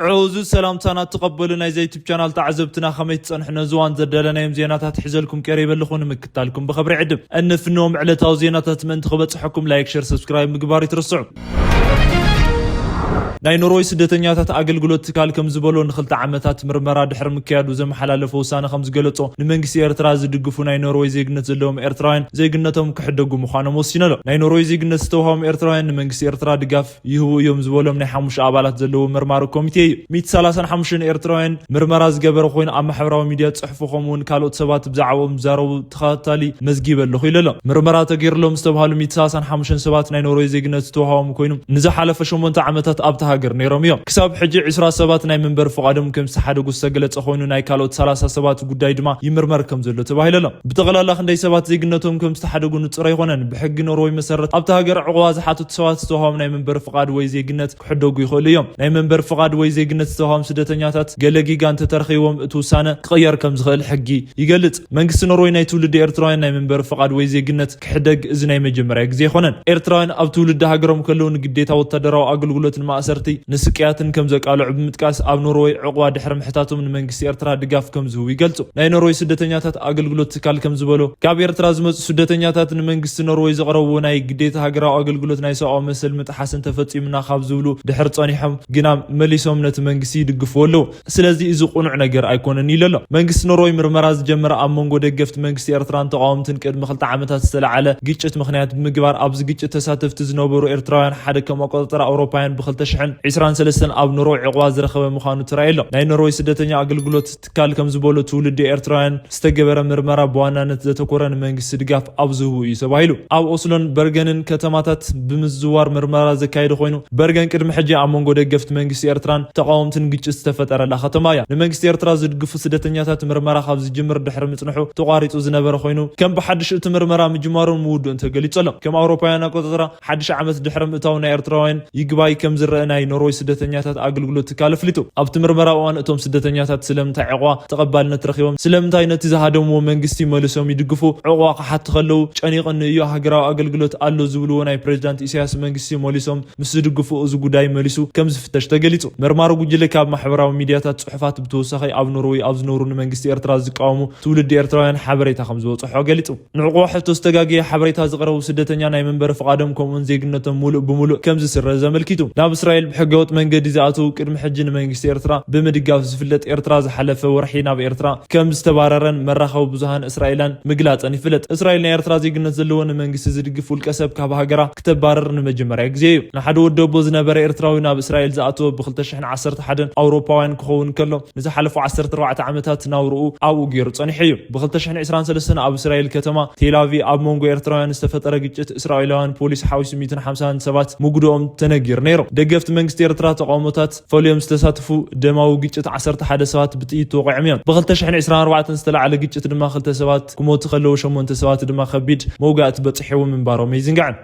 عوزو سلامتنا تقبلنا زي يوتيوب قناه تعزبتنا خميت صنحنا زوان زدلنا يم زيناتات حزلكم قريب لكم مكتالكم بخبر عدم ان فنوم على زيناتات من تخبصحكم لايك شير سبسكرايب مقبار يترسعوا ናይ ኖርዌይ ስደተኛታት አገልግሎት ትካል ከም ዝበሎ ንኽልተ ዓመታት ምርመራ ድሕሪ ምክያዱ ዘመሓላለፈ ውሳነ ከም ዝገለጾ ንመንግስቲ ኤርትራ ዝድግፉ ናይ ኖርዌይ ዜግነት ዘለዎም ኤርትራውያን ዜግነቶም ክሕደጉ ምዃኖም ወሲነሎ ናይ ኖርዌይ ዜግነት ዝተውሃቦም ኤርትራውያን ንመንግስቲ ኤርትራ ድጋፍ ይህቡ እዮም ዝበሎም ናይ 5 ኣባላት ዘለዎ መርማሪ ኮሚቴ እዩ 135 ኤርትራውያን ምርመራ ዝገበረ ኮይኑ ኣብ ማሕበራዊ ሚድያ ጽሑፍ ከምኡን ካልኦት ሰባት ብዛዕባኦም ዝዛረቡ ተኸታታሊ መዝጊብ ኣለኹ ኢለሎ ምርመራ ተገይርሎም ዝተባሃሉ 135 ሰባት ናይ ኖርዌይ ዜግነት ዝተውሃቦም ኮይኑ ንዝሓለፈ 8 ዓመታት ኣብ هاجر نيروميو كسب حجي 10 سبات ناي منبر فقادم كم سحدغو سغلص خوينو ناي كالوت 30 سبات ጉዳይ ድማ ይምርመር ከም ዘሎ ተባሂለሎ ብተቀላላ ክንደይ ሰባት ዜግነቶም ከም ዝተሓደጉ ንጽረ ይኾነን ብሕጊ ኖርዌይ መሰረት ኣብታ ሃገር ዕቁባ ዝሓትቱ ሰባት ዝተውሃቦም ናይ መንበር ፍቃድ ወይ ዜግነት ክሕደጉ ይኽእሉ እዮም ናይ መንበር ፍቃድ ወይ ዜግነት ዝተውሃቦም ስደተኛታት ገለጊጋን ተተርኺቦም እቲ ውሳነ ክቅየር ከም ዝኽእል ሕጊ ይገልጽ መንግስቲ ኖርዌይ ናይ ትውልድ ኤርትራውያን ናይ መንበር ፍቃድ ወይ ዜግነት ክሕደግ እዚ ናይ መጀመርያ ግዜ ይኾነን ኤርትራውያን ኣብ ትውልድ ሃገሮም ከለውን ግዴታ ወታደራዊ አገልግሎትን ማእሰርቲ ንስቅያትን ከም ዘቃልዑ ብምጥቃስ ኣብ ኖርዌይ ዕቁባ ድሕሪ ምሕታቶም ንመንግስቲ ኤርትራ ድጋፍ ከም ዝህቡ ይገልጹ ናይ ኖርዌይ ስደተኛታት አገልግሎት ትካል ከም ዝበሎ ካብ ኤርትራ ዝመጹ ስደተኛታት ንመንግስቲ ኖርዌይ ዘቕረቡ ናይ ግዴታ ሃገራዊ አገልግሎት ናይ ሰብኣዊ መሰል ምጥሓስን ተፈጺምና ካብ ዝብሉ ድሕሪ ጸኒሖም ግና መሊሶም ነቲ መንግስቲ ይድግፍዎ ስለዚ እዚ ቁኑዕ ነገር ኣይኮነን ይለሎ መንግስቲ ኖርዌይ ምርመራ ዝጀመረ ኣብ መንጎ ደገፍቲ መንግስቲ ኤርትራን ተቃወምትን ቅድሚ 2 ዓመታት ዝተለዓለ ግጭት ምኽንያት ብምግባር ኣብዚ ግጭት ተሳተፍቲ ዝነበሩ ኤርትራውያን ሓደ ከም ኣቆጻጽራ ኣውሮፓውያን ብ2023 ኣብ ኖርዌይ ዕቁባ ዝረኸበ ምዃኑ ተራእየሎ ናይ ኖርዌይ ስደተኛ አገልግሎት ትካል ከም ዝበሎ ትውልድ ኤርትራውያን ዝተገበረ ምርመራ በዋናነት ዘተኮረ ንመንግስቲ ድጋፍ ኣብ ዝህቡ እዩ ተባሂሉ ኣብ ኦስሎን በርገንን ከተማታት ብምዝዋር ምርመራ ዘካየደ ኮይኑ በርገን ቅድሚ ሕጂ ኣብ መንጎ ደገፍቲ መንግስቲ ኤርትራን ተቃወምትን ግጭት ዝተፈጠረላ ከተማ እያ ንመንግስቲ ኤርትራ ዝድግፉ ስደተኛታት ምርመራ ካብ ዝጅምር ድሕሪ ምጽንሑ ተቋሪጹ ዝነበረ ኮይኑ ከም ብሓድሽ እቲ ምርመራ ምጅማሩን ምውድኡን ተገሊጸሎ ከም ኣውሮፓውያን ኣቆጻጽራ ሓድሽ ዓመት ድሕሪ ምእታው ናይ ኤርትራውያን ይግባይ ከም ዝረአ ናይ ኖርዌይ ስደተኛታት አገልግሎት ትካል ፍሊጡ ኣብቲ ምርመራ እዋን እቶም ስደተኛታት ስለምንታይ ዕቁባ ተቐባልነት ረኺቦም ስለምንታይ ነቲ ዝሃደምዎ መንግስቲ መሊሶም ይድግፉ ዕቁባ ክሓቲ ከለው ጨኒቕን እዩ ሃገራዊ አገልግሎት ኣሎ ዝብልዎ ናይ ፕሬዝዳንት ኢሳያስ መንግስቲ መሊሶም ምስ ዝድግፉ እዚ ጉዳይ መሊሱ ከም ዝፍተሽ ተገሊጹ መርማሪ ጉጅለ ካብ ማሕበራዊ ሚድያታት ጽሑፋት ብተወሳኺ ኣብ ኖርዌይ ኣብ ዝነብሩ መንግስቲ ኤርትራ ዝቃወሙ ትውልድ ኤርትራውያን ሓበሬታ ከም ዝበጽሖ ገሊጹ ንዕቁባ ሕቶ ዝተጋግየ ሓበሬታ ዝቀረቡ ስደተኛ ናይ መንበር ፍቃዶም ከምኡን ዜግነቶም ሙሉእ ብምሉእ ከም ዝስረዝ ዘመልኪቱ ናብ እስራኤል ብሕገወጥ መንገዲ ዝኣተው ቅድሚ ሕጂ ንመንግስቲ ኤርትራ ብምድጋፍ ዝፍለጥ ኤርትራ ዝሓለፈ ወርሒ ናብ ኤርትራ ከም ዝተባረረን መራኸቢ ብዙሃን እስራኤላን ምግላጽን ይፍለጥ እስራኤል ናይ ኤርትራ ዜግነት ዘለዎ ንመንግስቲ ዝድግፍ ውልቀ ሰብ ካብ ሃገራ ክተባረር ንመጀመርያ ግዜ እዩ ንሓደ ወዲ ኣቦ ዝነበረ ኤርትራዊ ናብ እስራኤል ዝኣተወ ብ2011 ኣውሮፓውያን ክኸውን ከሎ ንዝሓለፉ 14 ዓመታት ናብርኡ ኣብኡ ገይሩ ጸኒሑ እዩ ብ2023 ኣብ እስራኤል ከተማ ቴልአቪቭ ኣብ መንጎ ኤርትራውያን ዝተፈጠረ ግጭት እስራኤላውያን ፖሊስ ሓዊሱ 150 ሰባት ምጉድኦም ተነጊሩ ነይሩ ደገፍቲ መንግስቲ ኤርትራ ተቃውሞታት ፈልዮም ዝተሳተፉ ደማዊ ግጭት 11 ሰባት ብጥይት ተወቂዖም እዮም ብ2024 ዝተለዓለ ግጭት ድማ 2 ሰባት ክሞቱ ከለዉ 8 ሰባት ድማ ከቢድ መውጋእቲ በጽሒዎም ምንባሮም ይዝንጋዕን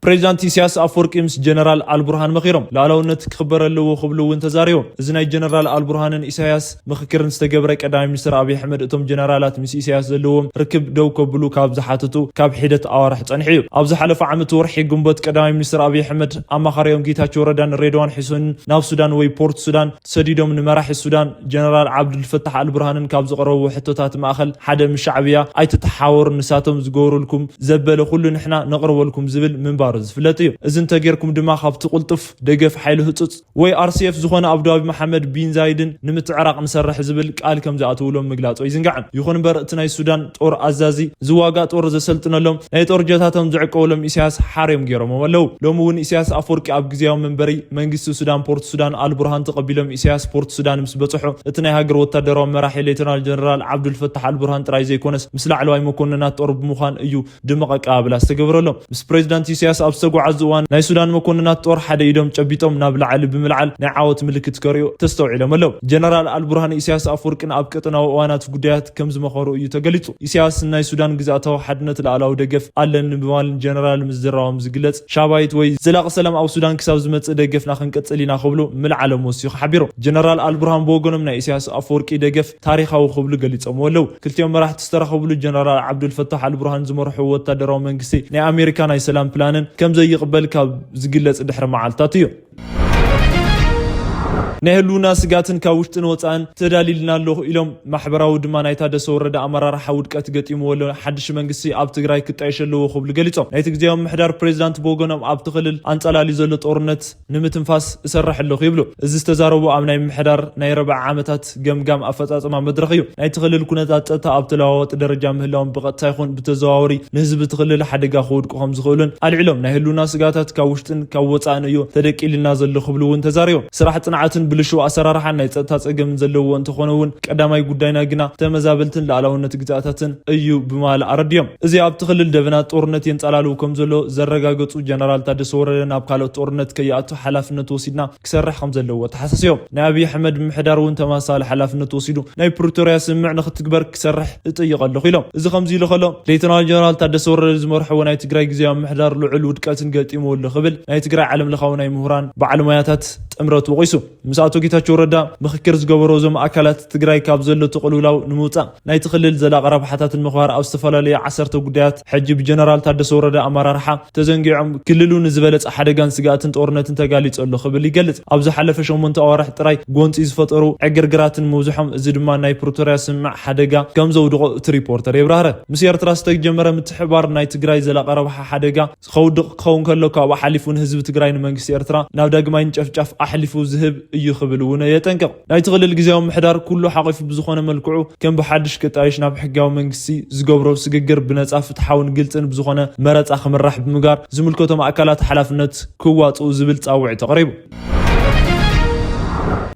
ፕሬዝዳንት ኢሳያስ አፈወርቂ ምስ ጀነራል አልቡርሃን መኺሮም ላዕላውነት ክኽበር ኣለዎ ክብሉ እውን ተዛሪቦም እዚ ናይ ጀነራል አልቡርሃንን ኢሳያስ ምክክርን ዝተገበረ ቀዳማይ ሚኒስትር አብይ አሕመድ እቶም ጀነራላት ምስ ኢሳያስ ዘለዎም ርክብ ደው ከብሉ ካብ ዝሓተቱ ካብ ሒደት ኣዋርሕ ጸኒሑ እዩ ኣብ ዝሓለፈ ዓመት ወርሒ ግንቦት ቀዳማይ ሚኒስትር አብይ አሕመድ ኣማኻሪኦም ጌታቸው ረዳን ሬድዋን ሒሶን ናብ ሱዳን ወይ ፖርት ሱዳን ሰዲዶም ንመራሒ ሱዳን ጀነራል ዓብዱልፈታሕ አልቡርሃንን ካብ ዝቀረቡ ሕቶታት ማእኸል ሓደ ምስ ሻዕብያ ኣይተተሓወሩ ንሳቶም ዝገብሩልኩም ዘበለ ኩሉ ንሕና ነቕርበልኩም ዝብል ምንባር ዝፍለጥ እዩ እዝን ተገርኩም ድማ ካብቲ ቁልጥፍ ደገፍ ሓይሊ ህጹጽ ወይ አርሲኤፍ ዝኾነ አብዱአቢ መሐመድ ቢን ዛይድን ንምትዕራቅ ንሰርሕ ዝብል ቃል ከም ዝኣተውሎም ምግላጾ ይዝንጋዕን ይኹን እምበር እቲ ናይ ሱዳን ጦር ኣዛዚ ዝዋጋ ጦር ዘሰልጥነሎም ናይ ጦር ጀታቶም ዝዕቀበሎም ኢሳያስ ሓርዮም ገይሮም ኣለዉ ሎሚ እውን ኢሳያስ አፈወርቂ ኣብ ግዜያዊ መንበሪ መንግስቲ ሱዳን ፖርት ሱዳን አልቡርሃን ተቀቢሎም ኢሳያስ ፖርት ሱዳን ምስ በጽሑ እቲ ናይ ሃገር ወታደራዊ መራሒ ሌተናል ጀነራል ዓብዱልፈታሕ አልቡርሃን ጥራይ ዘይኮነስ ምስ ላዕለዋይ መኮንናት ጦር ብምዃን እዩ ድምቀ ኣቀባብላ ዝተገበረሎም ምስ ፕሬዝዳንት ኢሳያስ ኣብ ዝተጓዓዙ እዋን ናይ ሱዳን መኮንናት ጦር ሓደ ኢዶም ጨቢጦም ናብ ላዕሊ ብምልዓል ናይ ዓወት ምልክት ከሪኡ ተስተውዒሎም ኣለዉ ጀነራል አልቡርሃን ኢሳያስ አፈወርቂን ኣብ ቀጠናዊ እዋናት ጉዳያት ከም ዝመኸሩ እዩ ተገሊጹ ኢሳያስ ናይ ሱዳን ግዛእታዊ ሓድነት ላዕላዊ ደገፍ ኣለኒ ብምባል ጀነራል ምስ ዝራቦም ዝግለጽ ሻባይት ወይ ዘላቂ ሰላም ኣብ ሱዳን ክሳብ ዝመጽእ ደገፍና ክንቀጽል ኢና ክብሉ ምልዓሎም ወሲኹ ሓቢሩ ጀነራል አልቡርሃን ብወገኖም ናይ ኢሳያስ አፈወርቂ ደገፍ ታሪኻዊ ክብሉ ገሊጾም ኣለዉ ክልቲኦም መራሕቲ ዝተረኸብሉ ጀነራል ዓብዱልፈታሕ አልቡርሃን ዝመርሑ ወታደራዊ መንግስቲ ናይ ኣሜሪካ ናይ ሰላም ፕላንን ከም ዘይቅበል ካብ ዝግለጽ ድሕሪ መዓልታት እዩ نهلونا سجاتن كوشتن وطان تدليلنا له إلهم محبراو دما نايتا دسور ردا أمرار حودكات قتيم ولا حدش منقسي أب تجراي كتعيش له وخبل قليتهم نايتك ديهم محدار بريزيدنت بوغونم أب تخلل أنت على لزلة أورنت نمتنفاس يسرح له خيبلو إذا استزاروا أمناي محدار ناي ربع عامتات جم أفتات ما مدرخيو ناي تخلل كونات أتا أب تلاوات درجة مهلهم بقت تايخون بتزاوري نهزب تخلل حدقا خود كهم زغولن العلم نهلونا سجاتات كوشتن كوطان يو تدك إلى نازل خبلو انتزاريو صراحة نعتن بلشو أسرارحا ناي تاتقم زلو انتخونون قداماي غداينا غنا تمزابلتن لالاونت ግዛታትን እዩ بمال أرديم إذا أبتخلل دفنات أورنت ينتقلوا كم زلو زرقاقت جنرال تادس ورلنا بقالت أورنت كياتو حلافنا توسيدنا كسرح خم زلو وتحسسيهم نبي أحمد محدار وانت ما صالح حلافنا توسيدو ناي بروتوريا سمعنا خطكبر كسرح اتيقال لخيلهم إذا خمزي لخلهم ليتنا جنرال تادس ورل زمرح وناي تقراي قزيام محدار لعلو ودكاتن قاتيمو لخبل ناي تقراي علم لخاوناي مهران بعلمياتات امرت وقيسو مساعتو كيتاچو ردا مخكر زغبرو زم اكلات تግራይ ካብ ዘሎ ተقلولاو نموصا ናይ تخلل زلاق ربحታት المخبار او استفلالي 10 ጉዳያት حجب جنرال تادس وردا امرارحا تزنګعم كللو نزبلص حدغان سغاتن ጦርነትን ተጋሊጸሉ خبل ይገልጽ ኣብዚ ሓለፈ 8 ኣዋርሕ ጥራይ ጎንፂ ዝፈጠሩ ዕግርግራትን መውዝሖም እዚ ድማ ናይ ፕሪቶሪያ ስምዕ ሓደጋ ከም ዘውድቆ ሪፖርተር ይብራረ ምስ ኤርትራ ዝተጀመረ ምትሕባር ናይ ትግራይ ዘላق ረብሓ ሓደጋ خودق كون كله ካብ ሓሊፉን ህዝቢ ትግራይ ንመንግስቲ ኤርትራ ናብ ዳግማይ ጨፍጫፍ أحلفو ذهب يخبلونه يتنقل لا يتغلل جزاهم محدار كله حقيف بزخونه ملكعو كم بحدش كتايش ناب حقاو منقسي زغبرو سغغر بنصاف تحاون قلتن بزخونه مرص اخ مرح بمغار زملكتهم اكلات حلافنت كواصو زبل صاوع تقريبا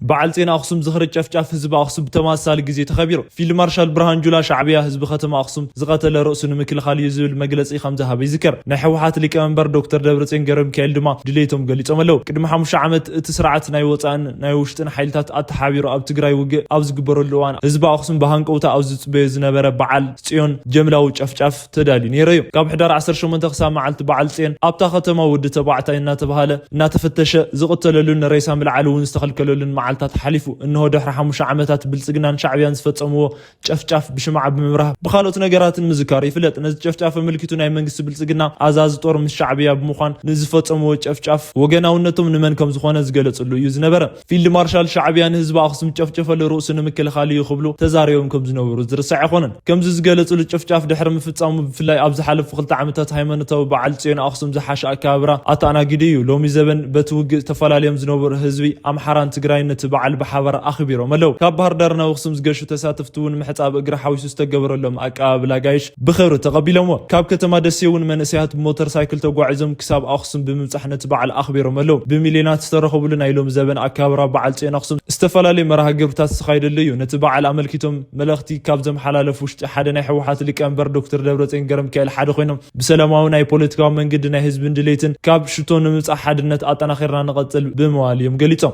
بعلتين أقسم زخرج جفجف حزب أقسم تماثال جزية تخبيره في مارشال برهان جولا شعبية حزب ختم أقسم زغتل رأس نمكل خالي زول مجلس خمسة بيذكر نحوحات اللي كمان بر دكتور دبرتين جرب كيلدما دليتهم قليتهم لو كده حمش عمت تسرعت نايوتان نايوشتن حيلتات أتحابيرو أب تجراي وج أبز جبرو اللوان حزب أقسم بهانك أوتا أوزت بيزنا برا بعل سيون جملة وجفجف تدالي نيريو قبل 11 شو من تقسم معلت بعلتين أبتا ختم ود تبعتين ناتبهاله ناتفتش زغتل لون رئيسان بالعلو نستخل كلون مع حلفوا انه دحر حمش عمتات بلصقنان شعبيان زفصمو ጨፍጫፍ بشمع بمبره بخالوت نغرات مذكار يفلط نز ጨፍጫፍ ملكتو ناي منግስት بلصقنا አዛዝ ጦር ምስ شعبيا بمخان نزفصمو ጨፍጫፍ ወገናውነቱም ንመን ከም ዝኾነ ዝገለጽሉ እዩ ዝነበረ ፊልድ ማርሻል شعبيان ህዝብ አክሱም ጨፍጨፈለ ርእሱን ምክልኻል ይኽብሉ ተዛሪዮም ከም ዝነበሩ ዝርሳዕ ይኾነን ከም ዝገለጽሉ ጨፍጫፍ ድሕር ምፍጻሙ ብፍላይ ኣብ ዝሓለፉ 2 ዓመታት ሃይማኖታዊ በዓል ጽዮን አክሱም ዝሓሸ አካብራ አታናግዲ እዩ ሎሚ ዘበን በትውግ ተፈላልዮም ዝነበሩ ህዝቢ አምሓራን ትግራይነት بعل بحبر أخبيرهم لو كبار دارنا وخصم زجاج تساتفتون محتاب أجرح حويس استجبر لهم أكاب لاجايش بخير تقبلهم كاب كتما دسيون من سيات موتور سايكل توقعزم كساب أخصم بمسحنة بعل أخبيرهم لو بمليونات استرخوا لنا يلوم زبن أكابر بعل تين أخصم استفلا لي مراه جربتات خير اللي نتبع العمل كتم ملختي كاب زم حلال فوش حدا نحوحات اللي كان بر دكتور دبرتين جرم كيل حدا خوينهم بسلامة ناي بوليتيكا من قدنا حزب دليتن كاب شتون مسح حدا نت أتنا خيرنا نقتل بمواليهم قليتهم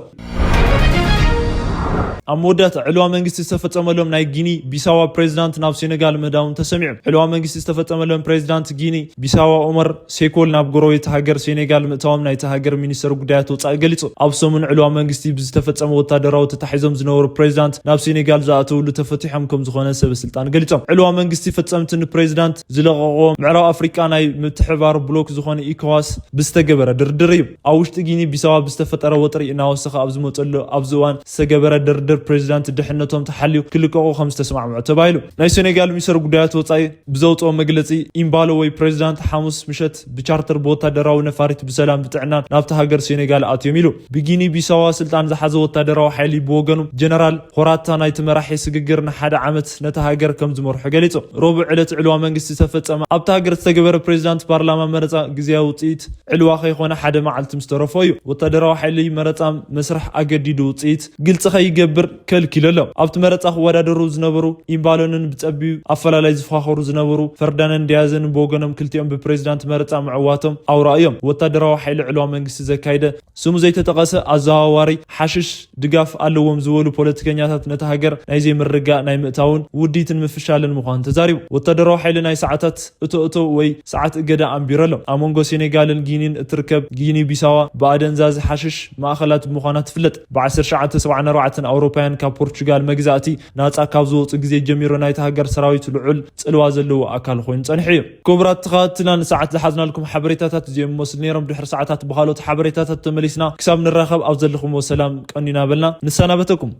أمودات علوة منجست استفتم لهم ناي جيني بيساوا بريزيدنت ناب سينغال مداون تسمع علوة منجست استفتم لهم بريزيدنت جيني بيساوا عمر سيكول ناب جروي تهاجر سينغال متوام ناي تهاجر مينستر قدايات وتقليته أبصمن علوة منجستي بستفتم وتدراو تتحزم زنور بريزيدنت ناب سينغال زاتو لتفتحهم كم زخانة سب السلطان قليتهم علوة منجستي فتمت إن بريزيدنت زلقوا معرا أفريقيا ناي متحبار بلوك زخانة إيكواس بستجبر دردريب أوش تجيني بيساوا بستفتر وتري إنه وسخ أبزموت له أبزوان استجبر دردر بريزيدنت دحنتهم تحليو كلكو خمس تسمع معتبايلو ناي سينغال ميسر غدايات وصاي بزوطو مغلصي امبالو وي بريزيدنت حمص مشت بچارتر بوتادراو نفاريت بسلام بتعنان نابت هاجر سينغال اتيميلو بيغيني بيساوا سلطان زحز وتادراو حيلي بوغنو جنرال خوراتا ناي تمراحي سغغرنا حدا عمت نتا هاجر كم زمرح غليصو ربع علت علوا منغست تفصم ابت هاجر تغبر بريزيدنت بارلمان مرصا غزياو وصيت علوا خيخونه حدا معلت مسترفويو وتادراو حيلي مرصا مسرح اگديدو وصيت قلص خيغبر كل كيلو أبت مرتاح ورادرو زنبرو إمبالونن بتأبيو أفلا زفاخرو زنبرو فردان ديازن بوغنم كلتيهم ببريزيدنت مرتاح معواتهم أو رأيهم وتدروا حيل علوم منجست زكايده سمو زي تتقاسى أزاواري حشش دقاف ألوهم زولو بوليتيكانياتات نتهاجر نايزي مرقا ناي مقتاون وديتن مفشال المخان تزاريو وتدروا حيل ناي ساعتات اتو وي ساعات اقدا أمبيرلو أمونغو سينيغالن جينين اتركب جيني بيساوا بعدن زاز حشش ما أخلات بمخانات فلت بعسر شعات 7 4 ሃገራትን ኣውሮፓውያን ካብ ፖርቹጋል መግዛእቲ ናጻ ካብ ዝወፁ ግዜ ጀሚሩ ናይቲ ሃገር ሰራዊት ልዑል ጽልዋ ዘለዎ ኣካል ኮይኑ ጸኒሑ እዩ። ክቡራት ተኸታተልቲ ሰዓት ዝሓዝናልኩም ሓበሬታታት እዚኦም መስል ነይሮም። ድሕሪ ሰዓታት ብኻልኦት ሓበሬታታት ተመሊስና ክሳብ ንራኸብ ኣብ ዘለኹም ሰላም ቀኒና በልና ንሰናበተኩም።